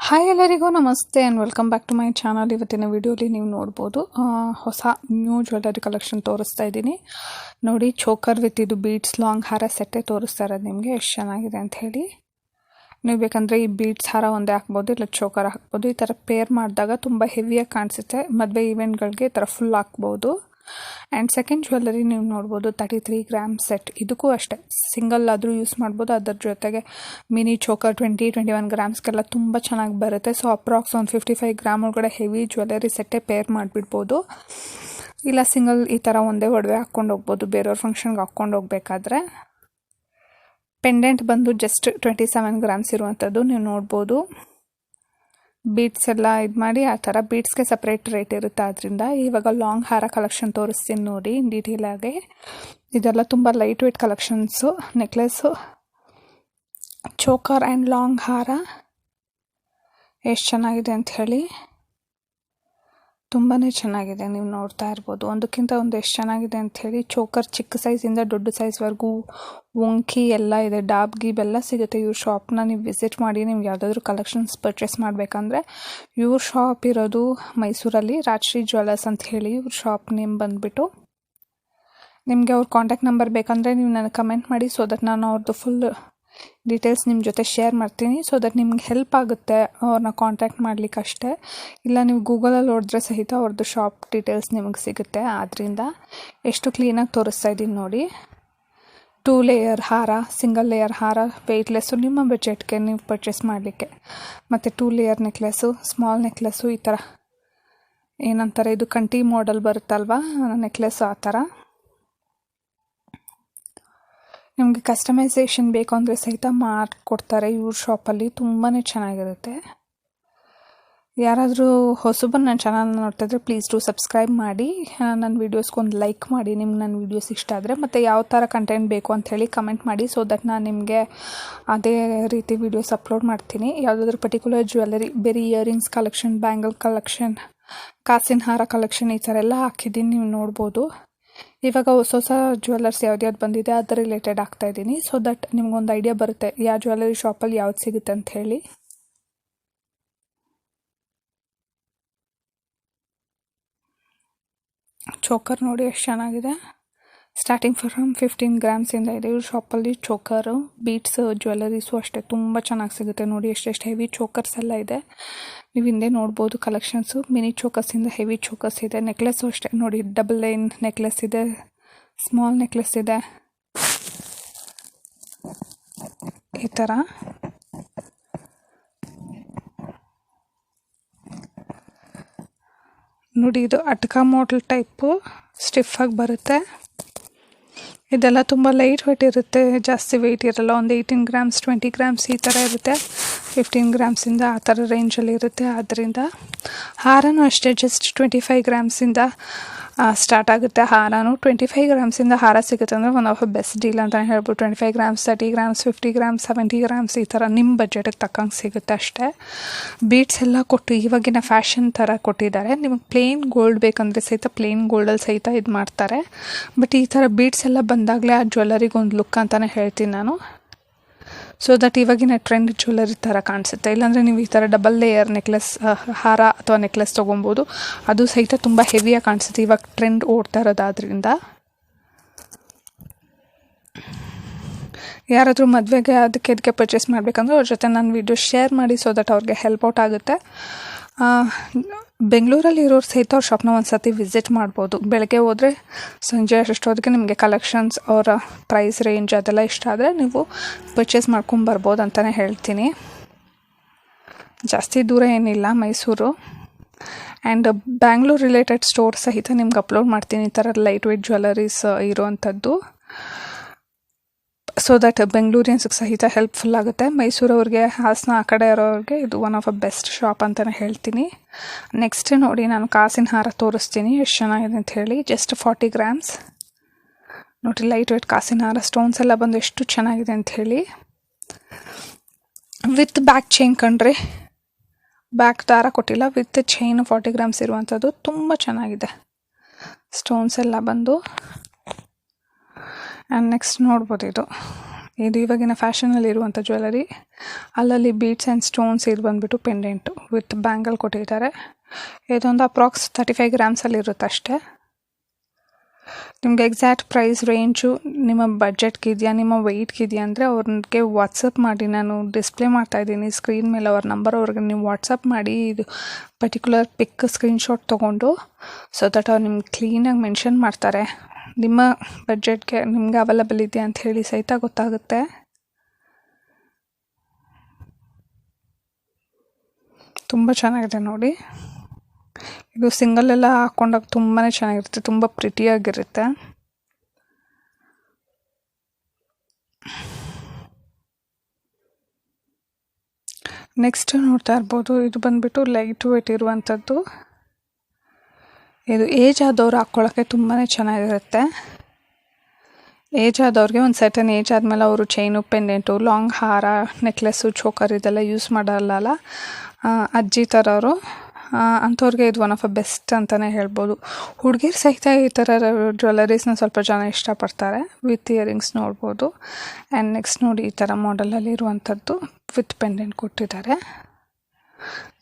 Hi ಎಲ್ಲರಿಗೂ ನಮಸ್ತೆ and welcome back to my channel. ಇವತ್ತಿನ ವಿಡಿಯೋಲಿ ನೀವು ನೋಡ್ಬೋದು ಹೊಸ ನ್ಯೂ ಜ್ಯುವೆಲರಿ ಕಲೆಕ್ಷನ್ ತೋರಿಸ್ತಾ ಇದ್ದೀನಿ ನೋಡಿ. ಚೋಕರ್ ವಿತ್ ಇದು ಬೀಡ್ಸ್ ಲಾಂಗ್ ಹಾರ ಸೆಟ್ಟೇ ತೋರಿಸ್ತಾ ಇರೋದು ನಿಮಗೆ ಎಷ್ಟು ಚೆನ್ನಾಗಿದೆ ಅಂತ ಹೇಳಿ. ನೀವು ಬೇಕಂದರೆ ಈ ಬೀಡ್ಸ್ ಹಾರ ಒಂದೇ ಹಾಕ್ಬೋದು, ಇಲ್ಲ ಚೋಕರ್ ಹಾಕ್ಬೋದು. ಈ ಥರ ಪೇರ್ ಮಾಡಿದಾಗ ತುಂಬ ಹೆವಿಯಾಗಿ ಕಾಣಿಸುತ್ತೆ. ಮದುವೆ ಈವೆಂಟ್ಗಳಿಗೆ ಈ ಥರ ಫುಲ್ ಹಾಕ್ಬೋದು. ಆ್ಯಂಡ್ ಸೆಕೆಂಡ್ ಜ್ಯುವೆಲರಿ ನೀವು ನೋಡ್ಬೋದು 33 ಗ್ರಾಮ್ ಸೆಟ್. ಇದಕ್ಕೂ ಅಷ್ಟೇ ಸಿಂಗಲ್ ಆದರೂ ಯೂಸ್ ಮಾಡ್ಬೋದು. ಅದರ ಜೊತೆಗೆ ಮಿನಿ ಚೋಕರ್ 21 ಗ್ರಾಮ್ಸ್ಗೆಲ್ಲ ತುಂಬ ಚೆನ್ನಾಗಿ ಬರುತ್ತೆ. ಸೊ ಅಪ್ರಾಕ್ಸ್ ಒಂದು 55 ಗ್ರಾಮ್ ಒಳಗಡೆ ಹೆವಿ ಜ್ಯುವೆಲರಿ ಸೆಟ್ಟೇ ಪೇರ್ ಮಾಡಿಬಿಡ್ಬೋದು. ಇಲ್ಲ ಸಿಂಗಲ್ ಈ ಥರ ಒಂದೇ ಒಡವೆ ಹಾಕ್ಕೊಂಡು ಹೋಗ್ಬೋದು ಬೇರೆಯವ್ರ ಫಂಕ್ಷನ್ಗೆ ಹಾಕ್ಕೊಂಡು ಹೋಗ್ಬೇಕಾದ್ರೆ. ಪೆಂಡೆಂಟ್ ಬಂದು ಜಸ್ಟ್ 27 ಗ್ರಾಮ್ಸ್ ಇರುವಂಥದ್ದು ನೀವು ನೋಡ್ಬೋದು. ಬೀಡ್ಸ್ ಎಲ್ಲ ಇದು ಮಾಡಿ ಆ ಥರ ಬೀಡ್ಸ್ಗೆ ಸಪ್ರೇಟ್ ರೇಟ್ ಇರುತ್ತೆ. ಆದ್ದರಿಂದ ಇವಾಗ ಲಾಂಗ್ ಹಾರ ಕಲೆಕ್ಷನ್ ತೋರಿಸ್ತೀನಿ ನೋಡಿ ಡೀಟೇಲ್ ಆಗಿ. ಇದೆಲ್ಲ ತುಂಬ light weight collections. Necklace, choker and long ಹಾರ ಎಷ್ಟು ಚೆನ್ನಾಗಿದೆ ಅಂತ ಹೇಳಿ. ತುಂಬಾ ಚೆನ್ನಾಗಿದೆ, ನೀವು ನೋಡ್ತಾ ಇರ್ಬೋದು. ಒಂದಕ್ಕಿಂತ ಒಂದು ಎಷ್ಟು ಚೆನ್ನಾಗಿದೆ ಅಂಥೇಳಿ. ಚೋಕರ್ ಚಿಕ್ಕ ಸೈಜಿಂದ ದೊಡ್ಡ ಸೈಜ್ವರೆಗೂ ವಂಕಿ ಎಲ್ಲ ಇದೆ. ಡಾಬ್ ಗೀಬ್ ಎಲ್ಲ ಸಿಗುತ್ತೆ. ಇವ್ರ ಶಾಪ್ನ ನೀವು ವಿಸಿಟ್ ಮಾಡಿ. ನಿಮ್ಗೆ ಯಾವುದಾದ್ರೂ ಕಲೆಕ್ಷನ್ಸ್ ಪರ್ಚೇಸ್ ಮಾಡಬೇಕಂದ್ರೆ ಇವ್ರ ಶಾಪ್ ಇರೋದು ಮೈಸೂರಲ್ಲಿ, ರಾಜಶ್ರೀ ಜ್ಯುವೆಲ್ಲರ್ಸ್ ಅಂತ ಹೇಳಿ ಇವ್ರ ಶಾಪ್ ನೇಮ್ ಬಂದುಬಿಟ್ಟು. ನಿಮಗೆ ಅವ್ರ ಕಾಂಟ್ಯಾಕ್ಟ್ ನಂಬರ್ ಬೇಕಂದರೆ ನೀವು ನನಗೆ ಕಮೆಂಟ್ ಮಾಡಿ. ಸೊ ದಟ್ ನಾನು ಅವ್ರದ್ದು ಫುಲ್ ಡೀಟೇಲ್ಸ್ ನಿಮ್ಮ ಜೊತೆ ಶೇರ್ ಮಾಡ್ತೀನಿ. ಸೊ ದಟ್ ನಿಮ್ಗೆ ಹೆಲ್ಪ್ ಆಗುತ್ತೆ ಅವ್ರನ್ನ ಕಾಂಟ್ಯಾಕ್ಟ್ ಮಾಡಲಿಕ್ಕೆ ಅಷ್ಟೇ. ಇಲ್ಲ ನೀವು ಗೂಗಲಲ್ಲಿ ಹೊಡೆದ್ರೆ ಸಹಿತ ಅವ್ರದ್ದು ಶಾಪ್ ಡೀಟೇಲ್ಸ್ ನಿಮಗೆ ಸಿಗುತ್ತೆ. ಆದ್ದರಿಂದ ಎಷ್ಟು ಕ್ಲೀನಾಗಿ ತೋರಿಸ್ತಾ ಇದ್ದೀನಿ ನೋಡಿ. 2 ಲೇಯರ್ ಹಾರ, ಸಿಂಗಲ್ ಲೇಯರ್ ಹಾರ, ವೆಯ್ಟ್ಲೆಸ್ಸು, ನಿಮ್ಮ ಬಜೆಟ್ಗೆ ನೀವು ಪರ್ಚೇಸ್ ಮಾಡಲಿಕ್ಕೆ. ಮತ್ತು 2 ಲೇಯರ್ ನೆಕ್ಲೆಸ್ಸು, ಸ್ಮಾಲ್ ನೆಕ್ಲೆಸ್ಸು, ಈ ಥರ ಏನಂತಾರೆ ಇದು ಕಂಟಿ ಮಾಡೆಲ್ ಬರುತ್ತಲ್ವ ನೆಕ್ಲೆಸ್ಸು, ಆ ಥರ. ನಿಮಗೆ ಕಸ್ಟಮೈಸೇಷನ್ ಬೇಕು ಅಂದರೆ ಸಹಿತ ಮಾಡಿಕೊಡ್ತಾರೆ ಇವ್ರ ಶಾಪಲ್ಲಿ. ತುಂಬಾ ಚೆನ್ನಾಗಿರುತ್ತೆ. ಯಾರಾದರೂ ಹೊಸಬರು ನನ್ನ ಚಾನಲ್ನ ನೋಡ್ತಾಯಿದ್ರೆ ಪ್ಲೀಸ್ ಡೂ ಸಬ್ಸ್ಕ್ರೈಬ್ ಮಾಡಿ. ನನ್ನ ವೀಡಿಯೋಸ್ಗೊಂದು ಲೈಕ್ ಮಾಡಿ ನಿಮ್ಗೆ ನನ್ನ ವೀಡಿಯೋಸ್ ಇಷ್ಟ ಆದರೆ. ಮತ್ತು ಯಾವ ಥರ ಕಂಟೆಂಟ್ ಬೇಕು ಅಂಥೇಳಿ ಕಮೆಂಟ್ ಮಾಡಿ. ಸೊ ದಟ್ ನಾನು ನಿಮಗೆ ಅದೇ ರೀತಿ ವೀಡಿಯೋಸ್ ಅಪ್ಲೋಡ್ ಮಾಡ್ತೀನಿ. ಯಾವುದಾದ್ರೂ ಪರ್ಟಿಕ್ಯುಲರ್ ಜ್ಯುವೆಲರಿ, ಬೇರೆ ಇಯರಿಂಗ್ಸ್ ಕಲೆಕ್ಷನ್, ಬ್ಯಾಂಗಲ್ ಕಲೆಕ್ಷನ್, ಕಾಸಿನ ಹಾರ ಕಲೆಕ್ಷನ್, ಈ ಥರ ಎಲ್ಲ ಹಾಕಿದ್ದೀನಿ ನೀವು ನೋಡ್ಬೋದು. ಇವಾಗ ಹೊಸ ಜ್ಯುವೆಲ್ಲರ್ಸ್ ಯಾವ್ದು ಬಂದಿದೆ ಅದರ ರಿಲೇಟೆಡ್ ಆಗ್ತಾಯಿದ್ದೀನಿ. ಸೊ ದಟ್ ನಿಮ್ಗೊಂದು ಐಡಿಯಾ ಬರುತ್ತೆ ಯಾವ ಜ್ಯುವೆಲರಿ ಶಾಪಲ್ಲಿ ಯಾವ್ದು ಸಿಗುತ್ತೆ ಅಂತ ಹೇಳಿ. ಚೋಕರ್ ನೋಡಿ ಎಷ್ಟು ಚೆನ್ನಾಗಿದೆ. ಸ್ಟಾರ್ಟಿಂಗ್ ಫ್ರಮ್ 15 ಗ್ರಾಮ್ಸಿಂದ ಇದೆ ಇವ್ರ ಶಾಪಲ್ಲಿ. ಚೋಕರು, ಬೀಟ್ಸ್, ಜ್ಯುವೆಲರೀಸು ಅಷ್ಟೇ ತುಂಬ ಚೆನ್ನಾಗಿ ಸಿಗುತ್ತೆ ನೋಡಿ. ಎಷ್ಟೆಷ್ಟು ಹೆವಿ ಚೋಕರ್ಸ್ ಎಲ್ಲ ಇದೆ ನೀವು ಹಿಂದೆ ನೋಡ್ಬೋದು ಕಲೆಕ್ಷನ್ಸು. ಮಿನಿ ಚೋಕರ್ಸಿಂದ ಹೆವಿ ಚೋಕರ್ಸ್ ಇದೆ. ನೆಕ್ಲೆಸ್ಸು ಅಷ್ಟೇ ನೋಡಿ, ಡಬಲ್ ಲೈನ್ ನೆಕ್ಲೆಸ್ ಇದೆ, ಸ್ಮಾಲ್ ನೆಕ್ಲೆಸ್ ಇದೆ, ಈ ಥರ. ನೋಡಿ ಇದು ಅಟ್ಕ ಮಾಡೆಲ್ ಟೈಪು ಸ್ಟಿಫಾಗಿ ಬರುತ್ತೆ. ಇದೆಲ್ಲ ತುಂಬ ಲೈಟ್ ವೇಟ್ ಇರುತ್ತೆ, ಜಾಸ್ತಿ ವೆಯ್ಟ್ ಇರಲ್ಲ. ಒಂದು 18 ಗ್ರಾಮ್ಸ್ 20 ಗ್ರಾಮ್ಸ್ ಈ ಥರ ಇರುತ್ತೆ. 15 ಗ್ರಾಮ್ಸಿಂದ ಆ ಥರ ರೇಂಜಲ್ಲಿ ಇರುತ್ತೆ. ಆದ್ದರಿಂದ ಹಾರನೂ ಅಷ್ಟೇ ಜಸ್ಟ್ 25 ಗ್ರಾಮ್ಸಿಂದ ಸ್ಟಾರ್ಟ್ ಆಗುತ್ತೆ. ಹಾರನೂ 25 ಗ್ರಾಮ್ಸಿಂದ ಹಾರ ಸಿಗುತ್ತೆ ಅಂದರೆ one of a best deal ಅಂತಲೇ ಹೇಳ್ಬೋದು. 25 ಗ್ರಾಮ್ಸ್, 30 ಗ್ರಾಮ್ಸ್, 50 ಗ್ರಾಮ್ಸ್, 70 ಗ್ರಾಮ್ಸ್ ಈ ಥರ ನಿಮ್ಮ ಬಜೆಟಿಗೆ ತಕ್ಕಂಗೆ ಸಿಗುತ್ತೆ ಅಷ್ಟೇ. ಬೀಡ್ಸ್ ಎಲ್ಲ ಕೊಟ್ಟು ಇವಾಗಿನ ಫ್ಯಾಷನ್ ಥರ ಕೊಟ್ಟಿದ್ದಾರೆ. ನಿಮಗೆ ಪ್ಲೇನ್ ಗೋಲ್ಡ್ ಬೇಕಂದರೆ ಸಹಿತ ಪ್ಲೇನ್ ಗೋಲ್ಡಲ್ಲಿ ಸಹಿತ ಇದು ಮಾಡ್ತಾರೆ. ಬಟ್ ಈ ಥರ ಬೀಡ್ಸ್ ಎಲ್ಲ ಬಂದಾಗಲೇ ಆ ಜ್ಯುವೆಲರಿಗೆ ಒಂದು ಲುಕ್ ಅಂತಲೇ ಹೇಳ್ತೀನಿ ನಾನು. ಸೊ ದಟ್ ಇವಾಗಿನ ಟ್ರೆಂಡ್ ಜ್ಯುವೆಲರಿ ಥರ ಕಾಣಿಸುತ್ತೆ. ಇಲ್ಲಾಂದರೆ ನೀವು ಈ ಥರ ಡಬಲ್ ಲೇಯರ್ ನೆಕ್ಲೆಸ್, ಹಾರ ಅಥವಾ ನೆಕ್ಲೆಸ್ ತೊಗೊಬೋದು. ಅದು ಸಹಿತ ತುಂಬ ಹೆವಿಯಾಗಿ ಕಾಣಿಸುತ್ತೆ. ಇವಾಗ ಟ್ರೆಂಡ್ ಓಡ್ತಾ ಇರೋದಾದ್ರಿಂದ ಯಾರಾದರೂ ಮದುವೆಗೆ ಅದಕ್ಕೆ ಪರ್ಚೇಸ್ ಮಾಡಬೇಕಂದ್ರೆ ಅವ್ರ ಜೊತೆ ನಾನು ವೀಡಿಯೋ ಶೇರ್ ಮಾಡಿ. ಸೊ ದಟ್ ಅವ್ರಿಗೆ ಹೆಲ್ಪ್ ಔಟ್ ಆಗುತ್ತೆ. ಬೆಂಗಳೂರಲ್ಲಿ ಇರೋರು ಸಹಿತ ಅವ್ರ ಶಾಪ್ನ ಒಂದು ಸರ್ತಿ ವಿಸಿಟ್ ಮಾಡ್ಬೋದು. ಬೆಳಗ್ಗೆ ಹೋದರೆ ಸಂಜೆ ಅಷ್ಟೊತ್ತಿಗೆ ನಿಮಗೆ ಕಲೆಕ್ಷನ್ಸ್, ಅವರ ಪ್ರೈಸ್ ರೇಂಜ್ ಅದೆಲ್ಲ ಇಷ್ಟ ಆದರೆ ನೀವು ಪರ್ಚೇಸ್ ಮಾಡ್ಕೊಂಬರ್ಬೋದು ಅಂತಲೇ ಹೇಳ್ತೀನಿ. ಜಾಸ್ತಿ ದೂರ ಏನಿಲ್ಲ Mysuru. And Bangalore related store ಸಹಿತ ನಿಮ್ಗೆ ಅಪ್ಲೋಡ್ ಮಾಡ್ತೀನಿ ಈ ಥರ ಲೈಟ್ ವೇಟ್ ಜ್ಯುವೆಲರೀಸ್ ಇರುವಂಥದ್ದು. ಸೊ ದಟ್ ಬೆಂಗಳೂರಿಯನ್ಸ್ಗೆ ಸಹಿತ ಹೆಲ್ಪ್ಫುಲ್ ಆಗುತ್ತೆ. ಮೈಸೂರವ್ರಿಗೆ, ಹಾಸನ ಆ ಕಡೆ ಇರೋರಿಗೆ ಇದು one of a best shop ಅಂತಲೇ ಹೇಳ್ತೀನಿ. ನೆಕ್ಸ್ಟ್ ನೋಡಿ ನಾನು ಕಾಸಿನ ಹಾರ ತೋರಿಸ್ತೀನಿ ಎಷ್ಟು ಚೆನ್ನಾಗಿದೆ ಅಂತ ಹೇಳಿ. ಜಸ್ಟ್ 40 ಗ್ರಾಮ್ಸ್ ನೋಡಿ, ಲೈಟ್ ವೇಟ್ ಕಾಸಿನ ಹಾರ. ಸ್ಟೋನ್ಸ್ ಎಲ್ಲ ಬಂದು ಎಷ್ಟು ಚೆನ್ನಾಗಿದೆ ಅಂತ ಹೇಳಿ. ವಿತ್ ಬ್ಯಾಕ್ ಚೈನ್ ಕಣ್ರಿ, ಬ್ಯಾಕ್ ದಾರ ಕೊಟ್ಟಿಲ್ಲ, ವಿತ್ ಚೈನ್ 40 ಗ್ರಾಮ್ಸ್ ಇರುವಂಥದ್ದು. ತುಂಬ ಚೆನ್ನಾಗಿದೆ ಸ್ಟೋನ್ಸ್ ಎಲ್ಲ ಬಂದು. ಆ್ಯಂಡ್ ನೆಕ್ಸ್ಟ್ ನೋಡ್ಬೋದು ಇದು ಇದು ಇವಾಗಿನ ಫ್ಯಾಷನಲ್ಲಿ ಇರುವಂಥ ಜ್ಯುವೆಲರಿ. ಅಲ್ಲಲ್ಲಿ ಬೀಡ್ಸ್ ಆ್ಯಂಡ್ ಸ್ಟೋನ್ಸ್ ಇದು ಬಂದುಬಿಟ್ಟು ಪೆಂಡೆಂಟು ವಿತ್ ಬ್ಯಾಂಗಲ್ ಕೊಟ್ಟಿದ್ದಾರೆ. ಇದೊಂದು ಅಪ್ರಾಕ್ಸ್ 35 ಗ್ರಾಮ್ಸಲ್ಲಿ ಇರುತ್ತೆ ಅಷ್ಟೇ. ನಿಮಗೆ ಎಕ್ಸಾಕ್ಟ್ ಪ್ರೈಸ್ ರೇಂಜು ನಿಮ್ಮ ಬಜೆಟ್ಗಿದೆಯಾ, ನಿಮ್ಮ ವೆಯ್ಟ್ಗಿದೆಯಾ ಅಂದರೆ ಅವ್ರಿಗೆ ವಾಟ್ಸಪ್ ಮಾಡಿ, ನಾನು ಡಿಸ್ಪ್ಲೇ ಮಾಡ್ತಾಯಿದ್ದೀನಿ ಸ್ಕ್ರೀನ್ ಮೇಲೆ ಅವ್ರ ನಂಬರ್. ಅವ್ರಿಗೆ ನೀವು ವಾಟ್ಸಪ್ ಮಾಡಿ ಇದು ಪರ್ಟಿಕ್ಯುಲರ್ ಪಿಕ್ ಸ್ಕ್ರೀನ್ಶಾಟ್ ತೊಗೊಂಡು, ಸೊ ದಟ್ ಅವ್ರು ನಿಮ್ಗೆ ಕ್ಲೀನಾಗಿ ಮೆನ್ಷನ್ ಮಾಡ್ತಾರೆ. ನಿಮ್ಮ ಬಜೆಟ್ಗೆ ನಿಮ್ಗೆ ಅವೈಲಬಲ್ ಇದೆಯಾ ಅಂತ ಹೇಳಿ ಸಹಿತ ಗೊತ್ತಾಗುತ್ತೆ. ತುಂಬ ಚೆನ್ನಾಗಿದೆ ನೋಡಿ. ಇದು ಸಿಂಗಲ್ಲೆಲ್ಲ ಹಾಕ್ಕೊಂಡಾಗ ತುಂಬಾ ಚೆನ್ನಾಗಿರುತ್ತೆ, ತುಂಬ ಪ್ರಿಟಿಯಾಗಿರುತ್ತೆ. ನೆಕ್ಸ್ಟ್ ನೋಡ್ತಾ ಇರ್ಬೋದು, ಇದು ಬಂದುಬಿಟ್ಟು ಲೈಟ್ ವೇಟ್ ಇರುವಂಥದ್ದು. ಇದು ಏಜ್ ಆದವ್ರು ಹಾಕ್ಕೊಳ್ಳೋಕ್ಕೆ ತುಂಬಾ ಚೆನ್ನಾಗಿರುತ್ತೆ. ಏಜ್ ಆದವ್ರಿಗೆ ಒಂದು ಸರ್ಟನ್ ಏಜ್ ಆದಮೇಲೆ ಅವರು ಚೈನು, ಪೆಂಡೆಂಟು, ಲಾಂಗ್ ಹಾರ, ನೆಕ್ಲೆಸ್ಸು, ಚೋಕರ್ ಇದೆಲ್ಲ ಯೂಸ್ ಮಾಡಲ್ಲ. ಅಜ್ಜಿ ಥರವರು ಅಂಥವ್ರಿಗೆ ಇದು ಒನ್ ಆಫ್ ಅ ಬೆಸ್ಟ್ ಅಂತಲೇ ಹೇಳ್ಬೋದು. ಹುಡುಗಿರು ಸಹಿತ ಈ ಥರ ಜ್ಯುವೆಲರೀಸ್ನ ಸ್ವಲ್ಪ ಜನ ಇಷ್ಟಪಡ್ತಾರೆ. ವಿತ್ ಇಯರಿಂಗ್ಸ್ ನೋಡ್ಬೋದು. ಆ್ಯಂಡ್ ನೆಕ್ಸ್ಟ್ ನೋಡಿ, ಈ ಥರ ಮಾಡಲಲ್ಲಿ ಇರುವಂಥದ್ದು ವಿತ್ ಪೆಂಡೆಂಟ್ ಕೊಟ್ಟಿದ್ದಾರೆ.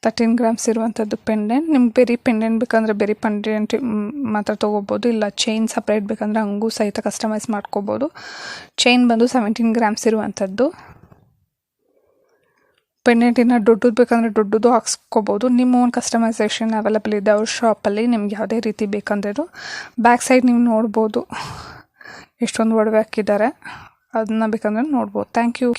13 ಗ್ರಾಮ್ಸ್ ಇರುವಂಥದ್ದು ಪೆಂಡೆಂಟ್. ನಿಮ್ಗೆ ಬೇರೆ ಪೆಂಡೆಂಟ್ ಬೇಕಂದರೆ ಬೇರೆ ಪೆಂಡೆಂಟ್ ಮಾತ್ರ ತೊಗೋಬೋದು, ಇಲ್ಲ ಚೈನ್ ಸಪ್ರೇಟ್ ಬೇಕಂದರೆ ಹಂಗೂ ಸಹಿತ ಕಸ್ಟಮೈಸ್ ಮಾಡ್ಕೋಬೋದು. ಚೈನ್ ಬಂದು 17 ಗ್ರಾಮ್ಸ್ ಇರುವಂಥದ್ದು. ಪೆಂಡೆಂಟಿನ ದೊಡ್ಡದು ಬೇಕಂದರೆ ದೊಡ್ಡದು ಹಾಕ್ಸ್ಕೋಬೋದು. ನಿಮ್ಮ ಓನ್ ಕಸ್ಟಮೈಸೇಷನ್ ಅವೈಲಬಲ್ ಇದೆ ಅವ್ರ ಶಾಪಲ್ಲಿ, ನಿಮ್ಗೆ ಯಾವುದೇ ರೀತಿ ಬೇಕಂದ್ರೂ. ಬ್ಯಾಕ್ ಸೈಡ್ ನೀವು ನೋಡ್ಬೋದು ಎಷ್ಟೊಂದು ಒಡವೆ ಹಾಕಿದ್ದಾರೆ, ಅದನ್ನ ಬೇಕಂದ್ರೆ ನೋಡ್ಬೋದು. Thank you.